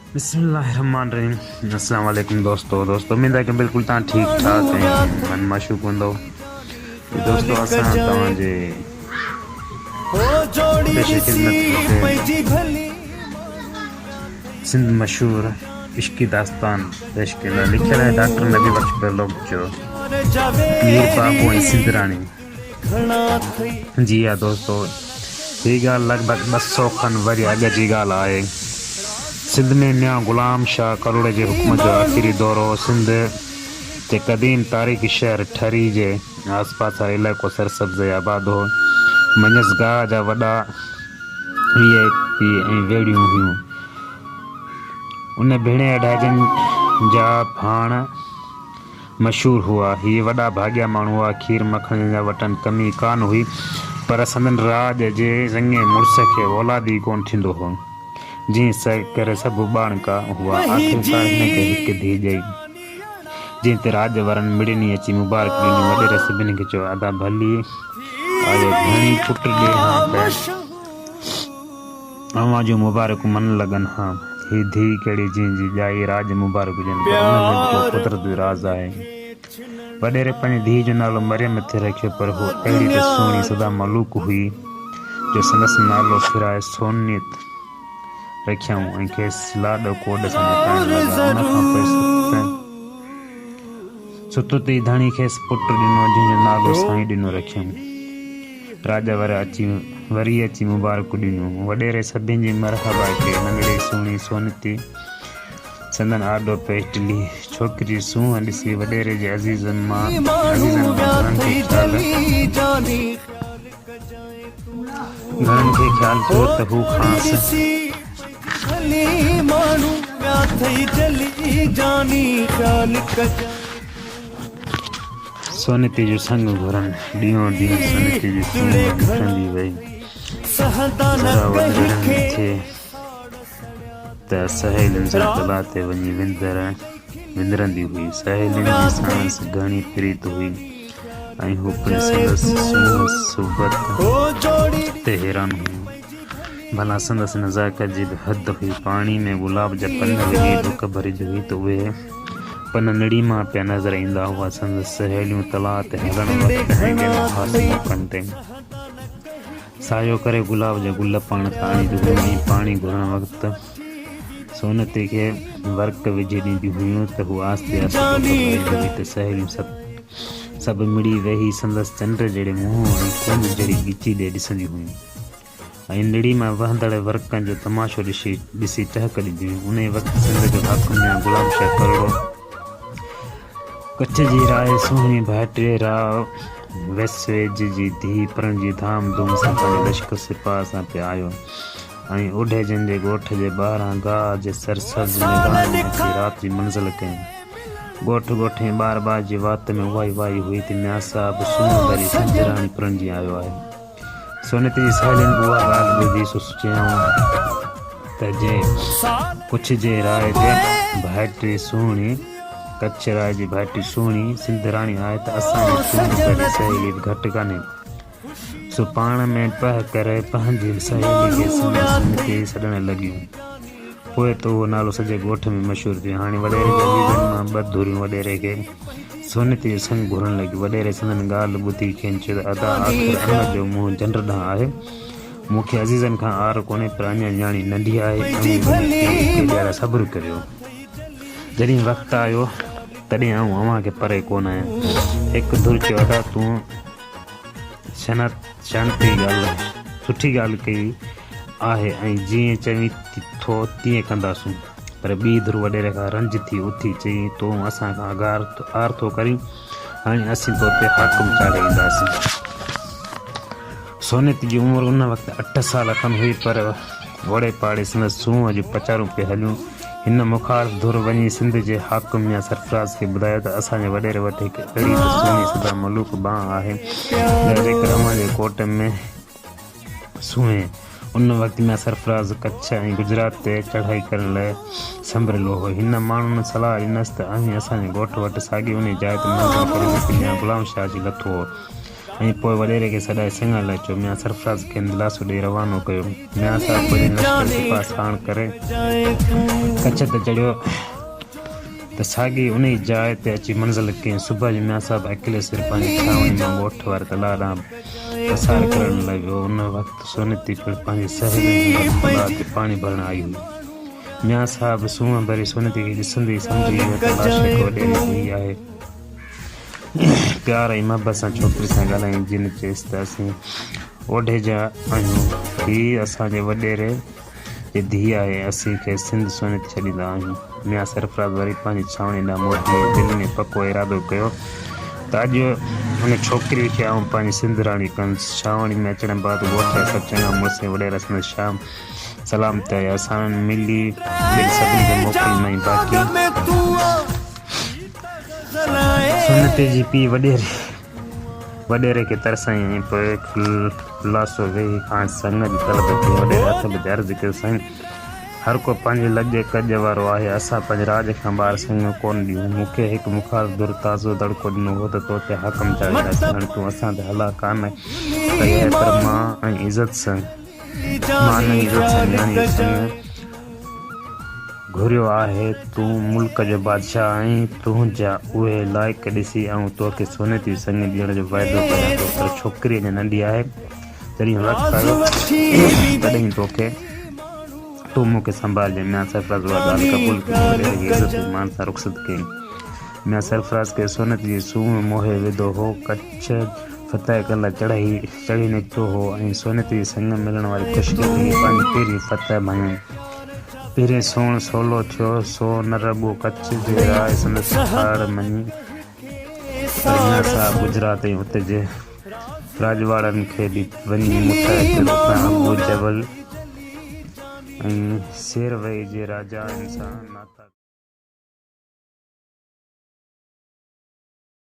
बिस्मिल्लाहिर्रहमानिर्रहीम। अस्सलाम वालेकुम दोस्तों उम्मीद है कि बिल्कुल तव्हां ठीक ठाक ऐं मन माशूक हूंदो। दोस्तों असां तव्हांजे पेश ख़िदमत सिंध मशहूर इश्की दास्तान पेश कंदा। लिखियल है डॉक्टर नबी बख्श बलोच जो मीर बाबू ऐं सिंधराणी जी। हाँ दोस्तों, ये ॻाल्हि लॻभॻि 200 खन वरी अॻु जी ॻाल्हि आहे। सिंध में मियां ग़ुलाम शाह करोड़ जे हुक्म जो आख़िरी दौरो सिंध जे क़दीम तारीख़ी शहर ठरी जे आस पास वारो इलाइक़ो सरसब्ज़ ऐं आबाद हो। मंझंदि गाह जा वॾा वीआईपी ऐं वेड़ियूं हुयूं। उन भेणे अडाजनि जा भाण मशहूर हुआ। ये वॾा भाॻिया माण्हू हुआ। खीर मखण जा वटनि कमी कान हुई, पर संदन राज जे चङे मुड़ुस खे औलाद ई कोन थींदो हो। जी करे सभु ॿाणका हुआ। आख़िरकार हिनखे हिकु धीउ ॼई। जीअं त राज वारनि मिड़नी अची मुबारक ॾिनी। वॾेरे सभिनी खे चयो, अदा भली आयो, घणी पुट ॾे हा पे अवां जूं मुबारकूं मन लॻनि हा। ही धीउ कहिड़ी जंहिंजी ॼाई राज मुबारक हुजनि, पर उन जो कुदरत जो राज़ आहे। वॾेरे पंहिंजी धीउ जो नालो मरियम थे रखियो, पर हू अहिड़ी त सुहिणी सदा मलूक हुई जो संदसि नालो फिराए सोनियत रखियाऊं ऐं खेसि लाॾो कोॾ सां मटाइण लॻा। उनखां पोइ सुतुती धणी खेसि पुटु ॾिनो, जंहिंजो नालो साईं ॾिनो रखियऊं। राजा वरी अची मुबारकूं ॾिनियूं। वॾेरे सभिनि जी मरहबा कई। नंढड़ी सुहिणी सोनती संदन आॾो पेश ढिली। छोकिरी सूंहं ॾिसी वॾेरे जे अज़ीज़नि मां घणनि खे ख़्यालु थियो त हू खांसि सोनती जो संग घुरनि। ॾींहों ॾींहुं सोनती जी सूंहं निकिरंदी वई। ज़रा वॾड़नि थे त सहेलियुनि सां तला ते वञी विंदरंदी हुई। सहेलियुनि जी सांस घणी प्रीत हुई ऐं हू पिणु संदसि सूंहं सुहबत ते हैरान हुयूं। भला संदसि नज़ाकत जी बि हद हुई। पाणी में गुलाब जा पन विझी ॾुक भरिजी हुई त उहे पन निड़ीमा पिया नज़र ईंदा हुआ। संदसि सहेलियूं तलाउ ते हलण वक़्तु ऐं ॿियनि ख़ासि मौक़नि ते सायो करे गुलाब जा गुल पाण खां आणींदियूं हुयूं ऐं पाणी घुरण वक़्तु सोनती खे वर्क विझी ॾींदियूं हुयूं त हू आस्ते आस्ते भरंदी हुई त सहेलियूं सभु मिड़ी वेही संदसि चंड जहिड़े मुंहुं ऐं कुंड जहिड़ी ॻिची ॾे ॾिसंदियूं हुयूं ऐं निड़ी मां वहंदड़ वर्कनि जो तमाशो ॾिसी टहक ॾींदियूं हुयूं। उन वक़्तु सिंध जो हाकिम या ग़ुलाम शाह करोड़ो कच्छ जी राय सुहिणी भाइटे राव वेसवेज जी धीउ परणजी धाम धूम सां पंहिंजे लश्कर सिपाह सां पिया आयो ऐं ओढे जंहिंजे ॻोठ जे ॿाहिरां गाह जे सरसब्ज़ मैदान में अची राति जी मंज़िल कयईं। ॻोठ ॻोठे ॿार जी वात में उहा ई वाई हुई त मियां साहिबु सूंहं भरी सिंधराणी परणजी आयो आहे। सोनती जी सहेलियुनि उहा ॻाल्हि ॿुधी सो चयऊं त जे पुछिजे राय जे भाइटी सुहिणी कच्छ राय जी भाइटी सुहिणी सिंधराणी आहे त असांजी सूंहं भरी सहेली बि घटि कान्हे। सो पाण में पह करे पंहिंजी सहेली खे सोनती सॾण लॻियूं। पोइ त उहो नालो सॼे ॻोठ में मशहूरु थियो। हाणे वॾेरे जे अज़ीज़नि मां ॿ धुरियूं वॾेरे खे सोनती जो संग घुरण लॻियूं। वॾेरे संदन ॻाल्हि ॿुधी खेनि चयो त अदा आख़िर अन जो मुंहुं झंड ॾांहुं आहे। मूंखे अज़ीज़नि खां आर कोन्हे, पर अञा न्याणी नंढी आहे ऐं ॾियारा सब्र करियो। जॾहिं वक़्तु आयो तॾहिं आऊं अव्हांखे परे कोन आहियां। हिकु धुर चयो, अदा तूं शांती ॻाल्हि सुठी ॻाल्हि कई आहे ऐं जीअं चवीं थो तीअं कंदासूं। पर ॿी धुर वॾेरे खां रंज थी उथी चई, तूं असांखां आर थो करीं, हाणे असीं तो ते हाकिम चाढ़े ईंदासीं। सोनती जी उमिरि उन वक़्तु 8 साल खनि हुई, पर ओड़े पाड़े संदसि सूंहं जूं पचारूं पे हलियूं। हिन मुखालिफ़ धुर वञी सिंध जे हाकिम या सरफराज़ खे ॿुधायो त असांजे वॾेरे वटि हिकु अहिड़ी त सुहिणी सदा मलूक बांह आहे जेकर अव्हांजे कोट में सूंहे। उन वक़्तु में सरफराज़ कच्छ ऐं गुजरात ते चढ़ाई करण लाइ संभरियलु हो। हिन माण्हुनि सलाह ॾिनसि त असांजे ॻोठ वटि साॻी उन जाइ ते मंज़िल करे ग़ुलाम शाह जी लथो हो। ऐं पोइ वॾेरे खे सॾाए सिंघण लाइ चयो। मियां सरफराज़ खे दिलासो ॾेई रवानो कयो। मियां साहब वरी लश्कर सिपाह साण करे कच्छ ते चढ़ियो त साॻी उन ई जाइ ते अची मंज़िल कयईं। सुबुह जो मियां साहब अकेले सिर पंहिंजी छावणी मां ॻोठ वारे तलाउ ॾांहुं पसार करण लाइ वियो। उन वक़्तु सोनती पिणु पंहिंजी सहेलियुनि सां तलाउ ते पाणी भरण आई हुई। मियां साहब सूंहं भरी सोनती खे ॾिसंदे ई सम्झी वियो त लाश हिकु वॾेरी धीउ आहे। प्यार ऐं मुहबत सां छोकिरी सां ॻाल्हाईं। जिन चयसि त असीं ओढे जा आहियूं, हीअ असांजे वॾेरे जी धीउ आहे, असीं खे सिंध सोनती छॾींदा आहियूं। मियां सरफराज़ वरी पंहिंजी छावणी ॾांहुं मोटी दिलि में पको इरादो कयो त अॼु हुन छोकिरी खे आउं पंहिंजी सिंध राणी कंदुसि। छावणी में अचण बैदि ॻोठ जा सभु चङा मुड़ुस वॾेरा संदसि शाम सलाम ते आया। असां मिली सभिनी खे मोकिलींदा बाक़ी सोनती जी पीउ वॾेरे खे तरसाईं ऐं पोइ खुलासो वेही खां संग जी तलब कई। वॾेरे हथ ॿधी अर्ज़ु कयो, साईं हर को पंहिंजे लॼे कॼ वारो आहे, असां पंहिंजे राज खां ॿाहिरि संग कोन ॾियूं। मूंखे हिकु मुखालदुर ताज़ो दड़को ॾिनो हो त तो ते हाकम चाढ़ींदासीं। हाणे तूं असां ते हला कान कई आहे, पर मां ऐं इज़त सां घुरियो आहे। तूं मुल्क जो बादशाह आहीं, तुंहिंजा उहे लाइक़ ॾिसी ऐं तोखे सोनती संग ॾियण जो वाइदो कयां थो, पर छोकिरी अञा नंढी आहे। जॾहिं वक़्तु आयो तॾहिं तूं मूंखे संभालजांइ। मियां सरफराज़ उहा ॻाल्हि क़बूल कई। वॾेरे खे इज़त ऐं मान सां रुख़्सत कयईं। मियां सरफराज़ खे सोनती जी सूंहं मोहे विधो हो। कच्छ फतह करण लाइ चढ़ी निकितो हो ऐं सोनती जी संग मिलण वारी ख़ुशी खे पंहिंजी पहिरीं फतह मञी। पहिरें सोण सवलो थियो सो न रुॻो कच्छ जे राय संदसि ठाड़ मञी, पर मियां साहब गुजरात ऐं हुते जे राजवाड़नि खे बि वञी मुतहद कयो। अबू जबल ऐं शेरवई जे राजाउनि सां नाता